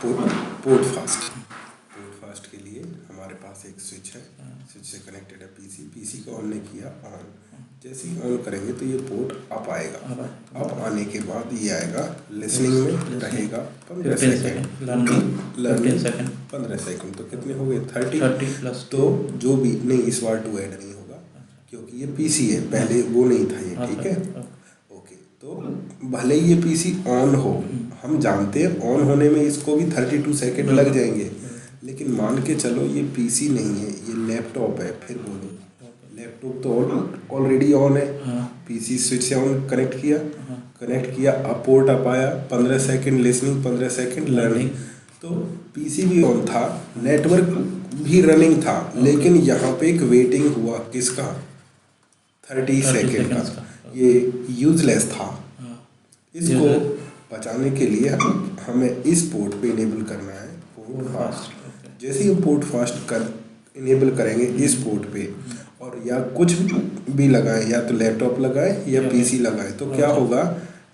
Port fast के लिए हमारे पास एक स्विच है, स्विच से कनेक्टेड है पीसी को हमने किया ऑन। जैसे ही ऑन करेंगे तो ये पोर्ट अप आएगा, अप आने के बाद ये आएगा लिसनिंग में रहेगा 15 सेकेंड, लर्निंग 15 सेकेंड, तो कितने हो गए 30 तो जो भी नहीं, इस बार 2 ऐड नहीं होगा क्योंकि ये पीसी है, पहले वो नहीं था ये, ठीक है ओके। तो भले ही ये पीसी ऑन हो, हम जानते हैं ऑन होने में इसको भी 32 सेकेंड लग जाएंगे, लेकिन मान के चलो ये पीसी नहीं है, ये लैपटॉप है, फिर बोलो लैपटॉप तो ऑलरेडी ऑन है, पीसी स्विच से ऑन कनेक्ट किया अब पोर्ट अप आया, 15 सेकेंड लिसनिंग 15 सेकेंड लर्निंग, तो पीसी भी ऑन था, नेटवर्क भी रनिंग था, लेकिन यहाँ पे एक वेटिंग हुआ किसका 30 सेकेंड का, ये यूजलेस था। इसको बचाने के लिए हमें इस पोर्ट पे इनेबल करना है पोर्ट फास्ट। जैसे ही पोर्ट फास्ट इनेबल करेंगे इस पोर्ट पे, और या कुछ भी लगाएं, या तो लैपटॉप लगाएं या पीसी लगाएं, तो क्या होगा,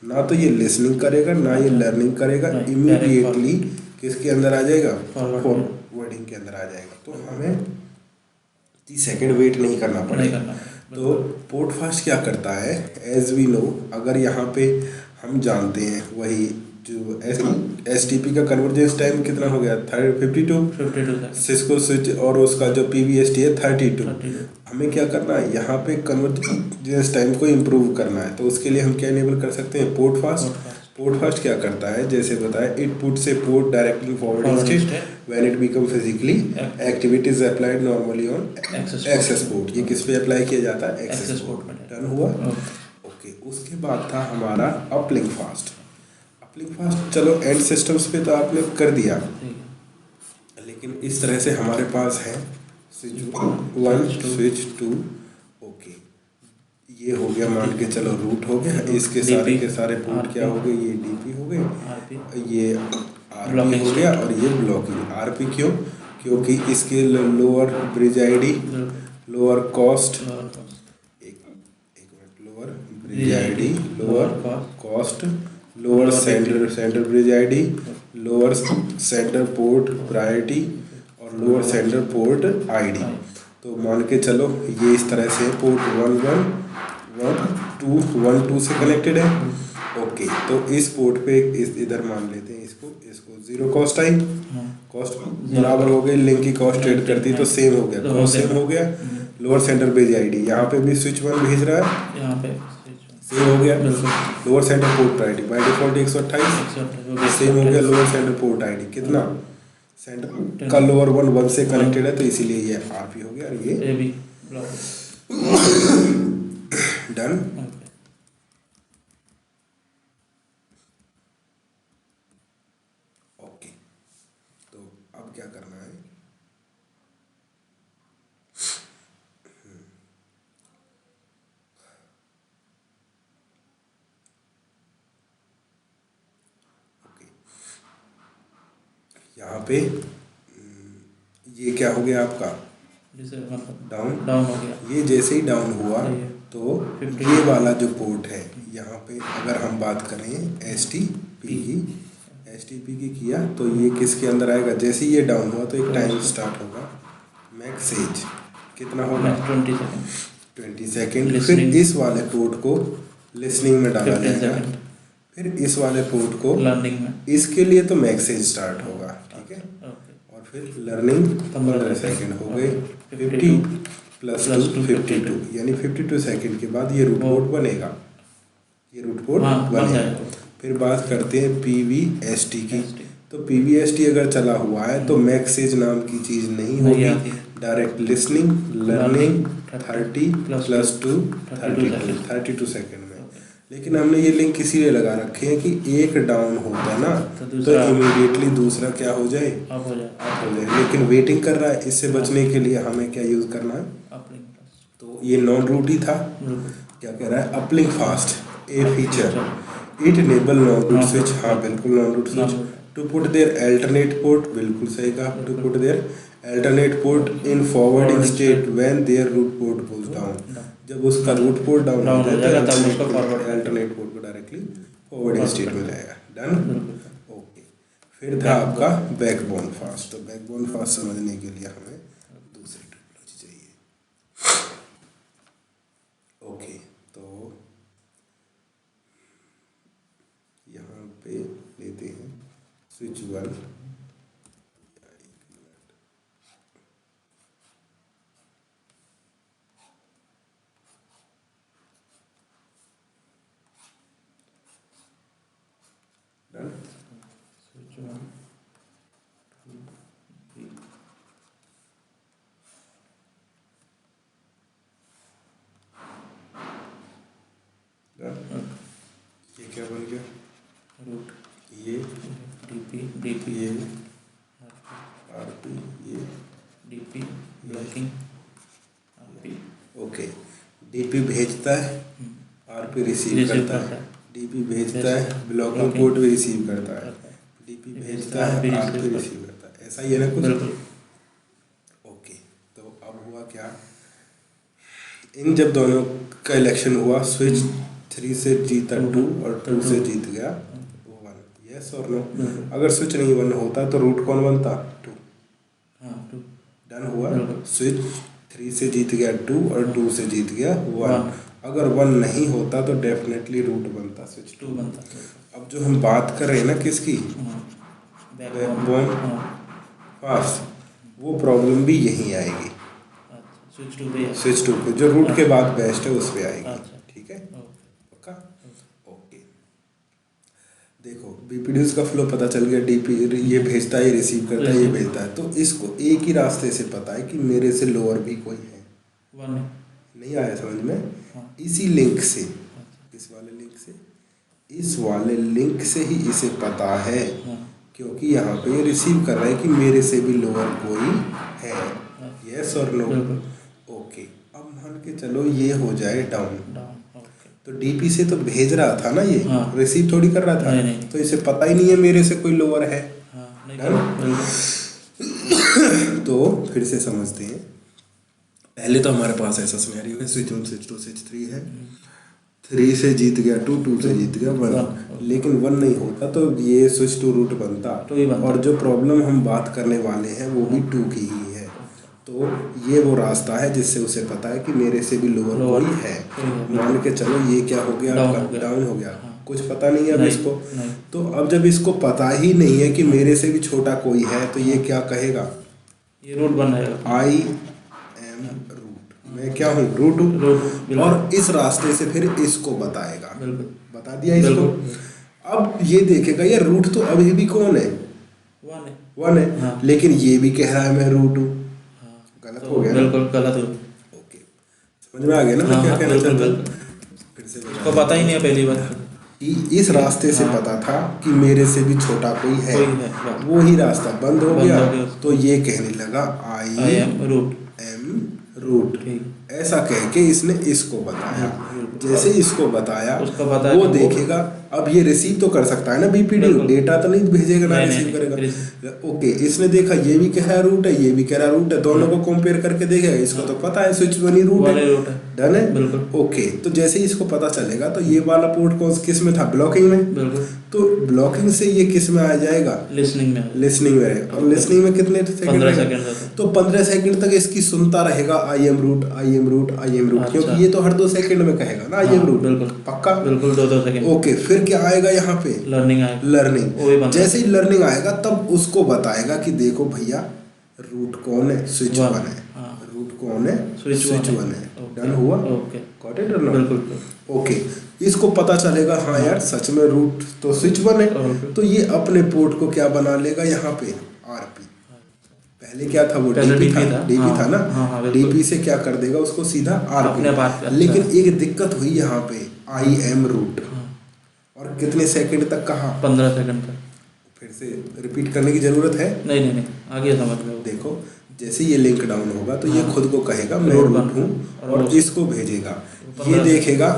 ना तो ये लिसनिंग करेगा ना ये लर्निंग करेगा, इमीडिएटली किसके अंदर आ जाएगा, फॉरवर्डिंग के अंदर आ जाएगा। तो हमें 30 सेकेंड वेट नहीं करना पड़ेगा। तो पोर्ट फास्ट क्या करता है, एज वी नो, अगर यहाँ पे हम जानते हैं वही जो एसटीपी का कन्वर्जेंस टाइम कितना हो गया 52 सिस्को स्विच, और उसका जो पीवीएसटी है 32। हमें क्या करना है, यहाँ पे कन्वर्जेंस टाइम को इम्प्रूव करना है, तो उसके लिए हम क्या इनेबल कर सकते हैं पोर्ट फास्ट क्या करता है, जैसे बताया, इट पुट से port directly forwarding state when it become physically activities applied normally on access port. ये किस पे अप्लाई किया जाता है, एक्सेस पोर्ट में। डन हुआ ओके। उसके बाद था हमारा अपलिंक फास्ट। चलो एंड सिस्टम्स पे तो आपने कर दिया, लेकिन इस तरह से हमारे पास है स्विच 1 स्विच 2 ओके। ये हो गया, मान के चलो रूट हो गया, इसके सारे के सारे पोर्ट क्या हो गए, ये डीपी हो गए, ये आरपी हो गया, और ये ब्लॉकिंग। आरपी क्यों, क्योंकि इसके lower bridge ID, lower cost, एक मिनट, lower bridge ID, lower cost, lower centre bridge ID, lower centre port priority, और लोअर सेंटर पोर्ट आईडी। तो मान के चलो ये इस तरह से पोर्ट 1 से कनेक्टेड है ओके। तो इस पोर्ट पे इधर मान लेते हैं इसको 0 कॉस्ट आई, कॉस्ट बराबर हो गई, लिंक की कॉस्ट ऐड करती तो सेम हो गया, कॉस्ट सेम हो गया। लोअर सेंटर ब्रिज आईडी यहाँ पे भी स्विच 1 भेज रहा है, यहाँ पे सेम हो गया। Lower centre port ID by default 128 same हो गया। लोअर सेंटर पोर्ट आईडी कितना, सेंटर का लोअर 1 से कनेक्टेड है, तो इसीलिए ये आरपी हो गया, और ये भी डन। ओके, तो अब क्या करना है, यहाँ पे ये क्या हो गया आपका, डाउन हो गया। ये जैसे ही डाउन हुआ तो ये वाला जो पोर्ट है यहाँ पे, अगर हम बात करें एसटीपी की किया, तो ये किसके अंदर आएगा, जैसे ही ये डाउन हुआ तो एक टाइम स्टार्ट होगा, मैक्सेज कितना होगा 20 सेकेंड। फिर इस वाले पोर्ट को लिसनिंग में डाला जाएगा, फिर इस वाले पोर्ट को लर्निंग में, इसके लिए तो मैक्सेज स्टार्ट होगा, ठीक है, और फिर लर्निंग 15 सेकेंड हो गए, 50 + 2 52, यानी 52 सेकेंड के बाद ये रूट पोर्ट बनेगा, ये रूट पोर्ट बनेगा। फिर बात करते हैं पीवीएसटी की, तो पीवीएसटी अगर चला हुआ है तो मैक्सेज नाम की चीज़ नहीं होगी, डायरेक्ट लिसनिंग लर्निंग 30 + 2 32 सेकेंड में। लेकिन हमने ये लिंक इसीलिए लगा रखे हैं कि एक डाउन होता है ना, तो इमीडिएटली दूसरा क्या हो जाए, अप हो जाए, लेकिन वेटिंग कर रहा है। इससे बचने के लिए हमें क्या यूज़ करना है, तो ये नॉन रूट ही था। क्या कह रहा है, uplink fast a feature it enable non root switch, हाँ बिल्कुल non root switch, to put their alternate port, बिल्कुल सही कहा, to put their alternate port in forwarding state when their root port goes down. जब उसका root port down हो जाएगा तब उसका अल्टरनेट पोर्ट को डायरेक्टली फॉरवर्डिंग स्टेट में जाएगा। Done okay. फिर था आपका बैकबोन फास्ट। तो बैकबोन फास्ट समझने के लिए हमें दूसरी टोपोलॉजी चाहिए। ओके, तो यहाँ पे लेते हैं स्विच 1, ये क्या बन गया, रूट, ये डीपी, ये आरपी, ये DP, blocking, RP. Okay, DP भेजता है, आरपी रिसीव करता है। डीपी भेजता है, ब्लॉकिंग पोर्ट भी रिसीव करता है। डीपी भेजता है, आरपी रिसीव करता है। ऐसा ही है ना कुछ? ओके, तो अब हुआ क्या, इन जब दोनों का इलेक्शन हुआ, स्विच 3 से जीता 2 और 2 से जीत गया 1, यस और नो? अगर स्विच नहीं 1 होता तो रूट कौन बनता? 2। डन हुआ। स्विच 3 से जीत गया 2 और 2 से जीत गया 1। अगर 1 नहीं होता तो डेफिनेटली रूट बनता, स्विच 2 बनता। अब जो हम बात कर रहे हैं ना किसकी, बैकबोन फास्ट, वो प्रॉब्लम भी यहीं आएगी, स्विच 2 पे, जो रूट के बाद बेस्ट है उस पे आएगी। ठीक है, पक्का? ओके, देखो बीपीडीएस का फ्लो पता चल गया। डीपी ये भेजता है, ये रिसीव करता है, ये भेजता है। तो इसको एक ही रास्ते से पता है कि मेरे से लोअर भी कोई है। नहीं आया समझ में? इसी लिंक से, इस वाले लिंक से, इस वाले लिंक से ही इसे पता है, क्योंकि यहाँ पे ये रिसीव कर रहा है कि मेरे से भी लोअर कोई है, यस और नो? ओके, अब मान के चलो ये हो जाए डाउन, तो डीपी से तो भेज रहा था ना, ये रिसीव थोड़ी कर रहा था। तो इसे पता ही नहीं है मेरे से कोई लोअर है। तो फिर से समझते हैं। पहले तो हमारे पास ऐसा सिनेरियो है, स्विच 1, स्विच 2, स्विच 3 है। 3 से जीत गया 2, 2 से जीत गया 1, लेकिन 1 नहीं होता तो ये स्विच 2 रूट बनता। और जो प्रॉब्लम हम बात करने वाले हैं वो भी 2 की ही है। तो ये वो रास्ता है जिससे उसे पता है कि मेरे से भी लोअर कोई है। मान के चलो ये क्या हो गया, डाउन हो गया। कुछ पता नहीं है अब इसको। तो अब जब इसको पता ही नहीं है कि मेरे से भी छोटा कोई है, तो ये क्या कहेगा, ये रूट बनाएगा। आई एम रूट, मैं क्या हूँ, रूट हूँ। और इस रास्ते से फिर इसको बताएगा, बता दिया इसको। अब ये देखेगा यार रूट तो अभी भी कौन है, 1 है। लेकिन ये भी कह रहा है मैं रूट हूँ। गलत हो गया, बिल्कुल गलत हो। ओके, समझ में आ गया ना मैं क्या कहना चाहता हूँ? फिर से उसको पता ही नहीं है पहली बार। इस रास्ते से पता था कि मेरे से भी छोटा कोई है, वो ही रास्ता बंद हो गया। तो ये कहने लगा आई एम रूट। ऐसा कह के इसने इसको बताया। जैसे इसको बताया वो देखेगा, अब ये रिसीव तो कर सकता है ना बीपीडी, डेटा तो नहीं भेजेगा ना रिसीव करेगा। ओके, इसने देखा ये भी कह रहा है रूट है, ये भी कह रहा है रूट है, दोनों को कंपेयर करके देखेगा। इसको तो पता है स्विच 1 ही रूट है, डन है। ओके, तो जैसे ही इसको पता चलेगा तो ये वाला पोर्ट कौन किस में था, ब्लॉकिंग में। तो ब्लॉकिंग से ये किस में आ जाएगा, लिसनिंग में रहेगा। और लिसनिंग में कितने सेकंड, तो 15 सेकंड तक इसकी सुनता रहेगा I am root, I am root, I am root. क्योंकि ये तो हर 2 सेकंड में कहेगा ना आई एम रूट, पक्का, बिल्कुल 2 सेकंड। ओके, फिर क्या आएगा यहाँ पे, लर्निंग। जैसे ही लर्निंग आएगा तब उसको बताएगा कि देखो भैया रूट कौन है, स्विच 1 है, रूट कौन है, स्विच 1 है। डन हुआ, गॉट इट और नॉट? ओके, इसको पता चलेगा हाँ यार सच में रूट तो स्विच 1 है। तो ये अपने पोर्ट को क्या बना लेगा यहाँ पे, आरपी। पहले क्या था, वो डीपी था ना। डीपी से क्या कर देगा उसको, सीधा आरपी। लेकिन एक दिक्कत हुई यहाँ पे, आई एम रूट। और कितने सेकंड तक कहा, 15 सेकंड तक। फिर से रिपीट करने की जरूरत है? नहीं, आगे समझ में। देखो जैसे ये लिंक डाउन होगा तो ये खुद को कहेगा मैं रूट हूँ, और इसको भेजेगा। ये देखेगा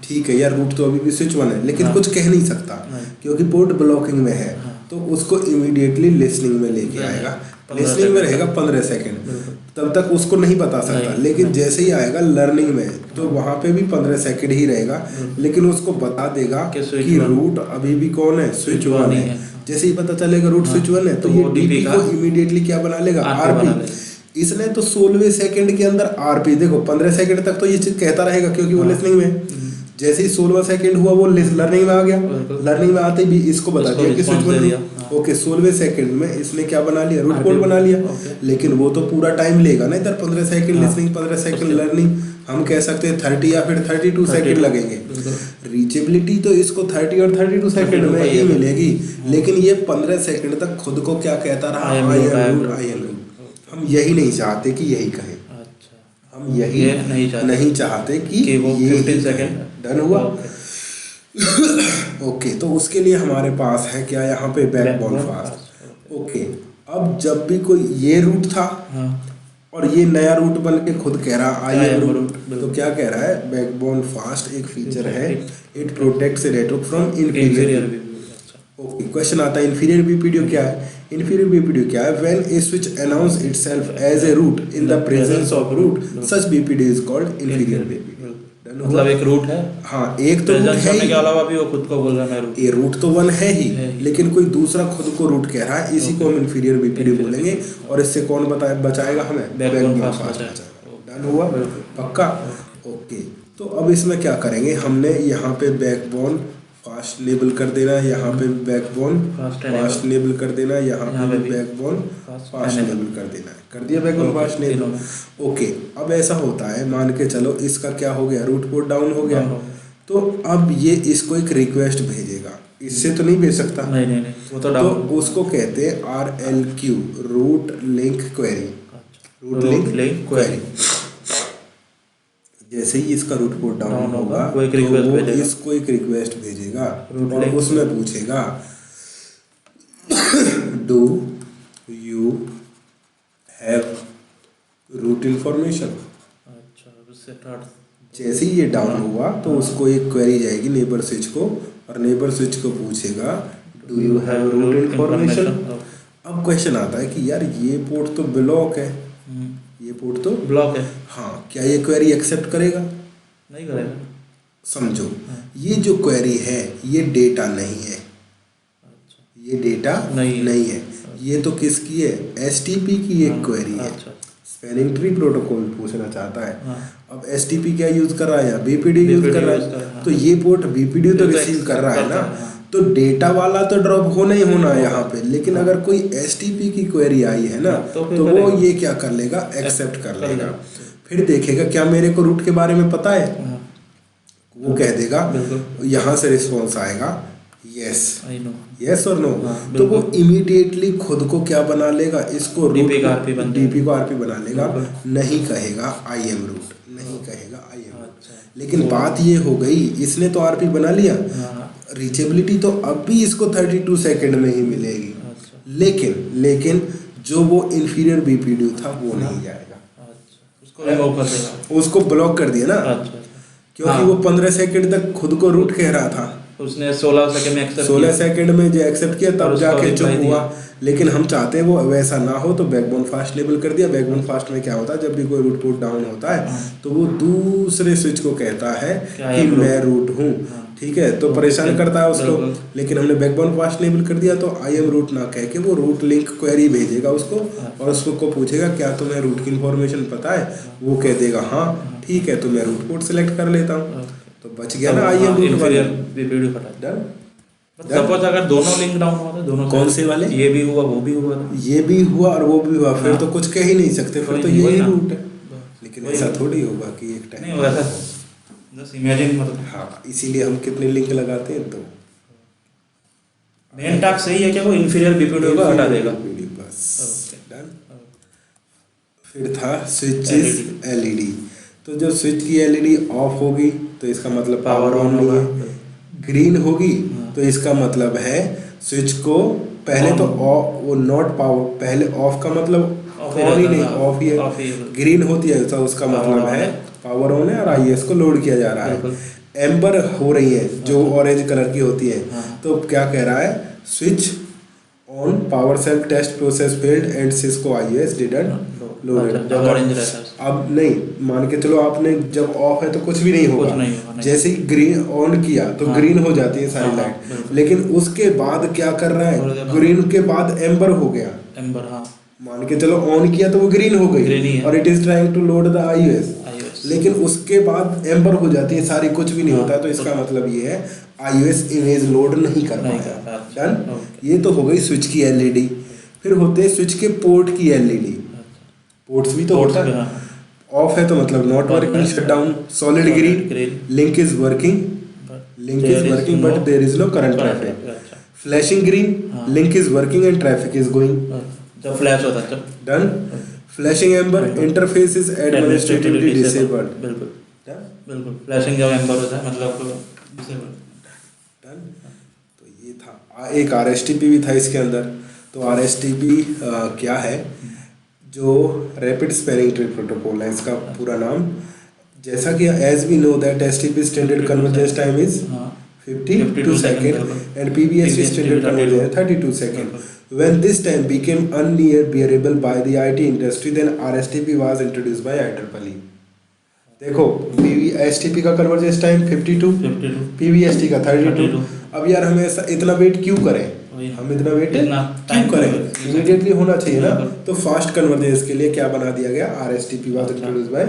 ठीक है यार रूट तो अभी भी स्विच 1 है, लेकिन कुछ कह नहीं सकता क्योंकि पोर्ट ब्लॉकिंग में है। तो उसको इमीडिएटली लिसनिंग में लेके आएगा। लिसनिंग में रहेगा 15 सेकंड, तब तक उसको नहीं बता सकता। लेकिन जैसे ही आएगा लर्निंग में तो वहाँ पे भी 15 सेकंड ही रहेगा, लेकिन उसको बता देगा कि रूट अभी भी कौन है, स्विच 1 है। जैसे ही पता चलेगा रूट स्विच 1 है तो ये वो डीपी DP को का इमीडिएटली क्या बना लेगा, RP बना आरपी। लेगा। इसने तो 16वें सेकंड के अंदर आरपी, देखो 15 सेकंड तक तो ये चीज कहता रहेगा क्योंकि वो लिसनिंग में है। जैसे ही 16वां सेकंड हुआ वो लर्निंग में आ गया, लर्निंग में आते भी इसको बता इसको दिया कि स्विच response दे बंद दिया, है। हाँ। ओके, 16वें सेकंड में इसने क्या बना लिया, रूट RP पोर्ट बना लिया। ओके। लेकिन वो तो पूरा टाइम लेगा ना, इधर 15 सेकंड हाँ। लिसनिंग, 15 सेकंड उसके- लर्निंग, हम कह सकते हैं 30 या फिर 32 सेकंड लगेंगे। बिल्कुल। रीचेबिलिटी तो इसको 30 और 32 सेकंड 32 में का ही ही है। मिलेगी, लेकिन ये 15 सेकंड तक खुद को क्या कहता रहा, I am I root, I am am root, root। I am root. हम यही नहीं चाहते कि यही कहें, अच्छा, हम यही ये नहीं चाहते कि वो ये 15 सेकंड डन हुआ। ओके। ओके, तो उसके लिए हमारे पास है क्या यहाँ पे, backbone Backbone fast. fast, okay, अब जब भी कोई ये रूट था हाँ और ये नया रूट बन के खुद कह रहा I I am am root, root, तो बिल्कुल। क्या कह रहा है, बैकबोन फास्ट एक फीचर है, it protects network from inferior inferior. भी अच्छा। ओके, क्वेश्चन आता है इंफीरियर बीपीडीओ क्या है। इंफीरियर बीपीडीओ क्या है, when a switch announce itself as a root in the presence of root, such BPDU is called inferior BPDU. मतलब एक रूट है, हाँ, एक तो रूट प्रेजेंस है करने ही, के अलावा भी वो खुद को बोल रहा है मैं रूट। ये रूट तो 1 है ही, है ही। लेकिन कोई दूसरा खुद को रूट कह रहा है, इसी को हम इंफीरियर बीपीडीओ Inferior बोलेंगे। और इससे कौन बचाएगा हमें, बैकबोन फास्ट फास्ट बचाएगा। बचाएगा। डन हुआ, बिल्कुल। पक्का। ओके, तो अब इसमें क्या करेंगे, हमने यहाँ पे बैकबोन फास्ट लेबल कर देना है, यहाँ पे बैकबोन फास्ट लेबल कर देना है, यहाँ पे भी बैकबोन फास्ट लेबल कर देना है, कर दिया बैकबोन फास्ट लेबल। ओके, अब ऐसा होता है, मान के चलो इसका क्या हो गया, रूट पोर्ट डाउन हो गया, तो अब ये इसको एक रिक्वेस्ट भेजेगा, इससे तो नहीं भेज सकता, नहीं वो तो तो उसको कहते हैं RLQ, root link query. Root link query, जैसे ही इसका रूट पोर्ट डाउन होगा वो एक तो रिक्वेस्ट वो भेजेगा, इसको एक रिक्वेस्ट भेजेगा रूट और लिंक उसमें पूछेगा do you have root information. अच्छा, उससे स्टार्ट। जैसे ही ये डाउन हुआ तो उसको एक क्वेरी जाएगी नेबर स्विच को, और नेबर स्विच को पूछेगा do you have root information. अब क्वेश्चन आता है कि यार ये पोर्ट तो ब्लॉक है, ये पोर्ट तो ब्लॉक है, हाँ, क्या ये क्वेरी एक्सेप्ट करेगा, नहीं करेगा। समझो, ये जो क्वेरी है ये डेटा नहीं है, ये डेटा नहीं है, ये तो किसकी है, STP की एक क्वेरी है। स्पैनिंग ट्री प्रोटोकॉल पूछना चाहता है। अब STP क्या यूज कर रहा है, BPD यूज कर रहा है, तो ये पोर्ट BPD तो रिसीव कर रहा है ना, तो डेटा वाला तो ड्रॉप होना ही होना है यहाँ पे। लेकिन अगर कोई STP की क्वेरी आई है ना, तो वो ये क्या कर लेगा, एक्सेप्ट कर लेगा, फिर देखेगा क्या मेरे को रूट के बारे में पता है, वो कह देगा, यहाँ से रिस्पॉन्स आएगा यस और नो, तो वो इमीडिएटली खुद को क्या बना लेगा, इसको डीपी को आरपी बना लेगा, नहीं कहेगा आई एम रूट, नहीं कहेगा आई एम रूट। लेकिन बात ये हो गई, इसने तो आरपी बना लिया, रीचेबिलिटी तो अब भी इसको 32 सेकंड में ही मिलेगी, लेकिन जो वो इंफीरियर बीपीडी था वो नहीं जाएगा, उसको ब्लॉक कर दिया ना, क्योंकि वो 15 सेकंड तक खुद को रूट कह रहा था, उसने 16 सेकंड में एक्सेप्ट 16 सेकंड में जो एक्सेप्ट किया तब जाके चुप हुआ। लेकिन हम चाहते हैं वो वैसा ना हो, तो बैकबोन फास्ट लेबल कर दिया। बैकबोन फास्ट में क्या होता है, जब भी कोई रूट पोर्ट डाउन होता है तो वो दूसरे स्विच को कहता है कि मैं रूट हूँ, ठीक है, तो परेशान करता है उसको। लेकिन हमने बैकबोन फास्ट लेबल कर दिया, तो आई एम रूट ना कह के वो रूट लिंक क्वेरी भेजेगा उसको, और उसको पूछेगा क्या तुम्हें रूट की इन्फॉर्मेशन पता है, वो कह देगा हाँ ठीक है, तो मैं रूट पोर्ट सेलेक्ट कर लेता हूँ, तो बच गया ना I am root done. Suppose अगर दोनों लिंक डाउन हुआ था, दोनों कौन से वाले, ये भी हुआ वो भी हुआ था, ये भी हुआ और वो भी हुआ, फिर तो कुछ कह ही नहीं सकते, फिर तो यही रूट है। लेकिन ऐसा थोड़ी होगा कि एक टाइम नहीं वैसा जस्ट इमेजिन, मतलब हाँ, इसीलिए हम कितने लिंक लगाते हैं, तो मेन टास्क सही है क्या, वो इंफीरियर बीपीडी को हटा देगा, बस डन। फिर था स्विचेस LED, तो जब स्विच की LED ऑफ होगी तो इसका मतलब पावर ऑन नहीं है, ग्रीन होगी तो इसका मतलब है स्विच को पहले तो वो नॉट पावर, पहले ऑफ का मतलब ऑन ही नहीं, ऑफ ही है, ग्रीन होती है तो उसका मतलब है पावर ऑन है और IS को लोड किया जा रहा है। एम्बर हो रही है जो ऑरेंज कलर की होती है, तो क्या कह रहा है, switch on power self test process failed and Cisco IOS didn't loaded. जब ऑरेंज रहता है अब नहीं मान के चलो आपने जब ऑफ है तो कुछ भी नहीं होगा, नहीं। जैसे ही ग्रीन ऑन किया तो ग्रीन हो जाती है सारी हाँ, लाइट, बिल्कुल। लेकिन उसके बाद क्या कर रहा थोड़ी देर है, बाद- ग्रीन के बाद एम्बर हो गया, एम्बर, हाँ मान के चलो ऑन किया तो वो ग्रीन हो Green ही गई है। और it is trying to load the IOS, iOS लेकिन उसके बाद एम्बर हो जाती है सारी, कुछ भी नहीं हाँ, होता है, तो इसका मतलब ये है आईओएस इमेज लोड नहीं कर नहीं पाया। कर पाया। डन। ओके। ये तो हो गई स्विच की एलईडी। फिर होते हैं स्विच के पोर्ट की एलईडी। पोर्ट्स भी तो Ports होता भी, है, हाँ। ऑफ है तो मतलब not working, shut down, solid green, link is working, link is working but there is no current traffic, अच्छा। फ्लैशिंग ग्रीन, हाँ। Link is working and traffic is going. जब फ्लैश होता है जब done. Flashing amber, interface is administratively disabled. बिल्कुल done. बिल्कुल। Flashing जब amber होता है मतलब डिसेबल। डन। तो ये था एक आरएसटीपी भी था इसके अंदर। तो आरएसटीपी क्या है, जो रैपिड स्पेलिंग ट्री प्रोटोकॉल है इसका पूरा नाम। जैसा कि as we know that STP standard convergence time is 52 second and PVST standard convergence 32 second. When this time became unbearable by the IT industry, then RSTP was introduced by IEEE. देखो STP का convergence time 52, PVST का 32। अब यार हमें ऐसा इतना wait क्यों करें, हम इतना वेट क्यों करें, इमीडिएटली होना चाहिए ना। तो फास्ट कन्वर्जेंस के लिए क्या बना दिया गया, RSTP was introduced by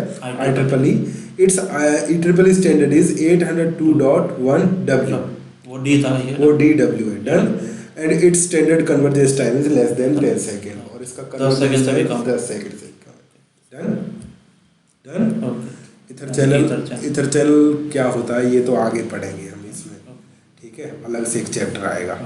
IEEE. It's IEEE standard is 802.1W। वो डी था ये, वो DW है। Done. And it's standard convergence time is less than 10 second, और इसका 10 सेकंड से भी कम। 10 सेकंड से कम। Done. Done. Okay. Ether channel क्या होता है ये तो आगे पढ़ेंगे हम इसमें, ठीक है, अलग से एक चैप्टर आएगा।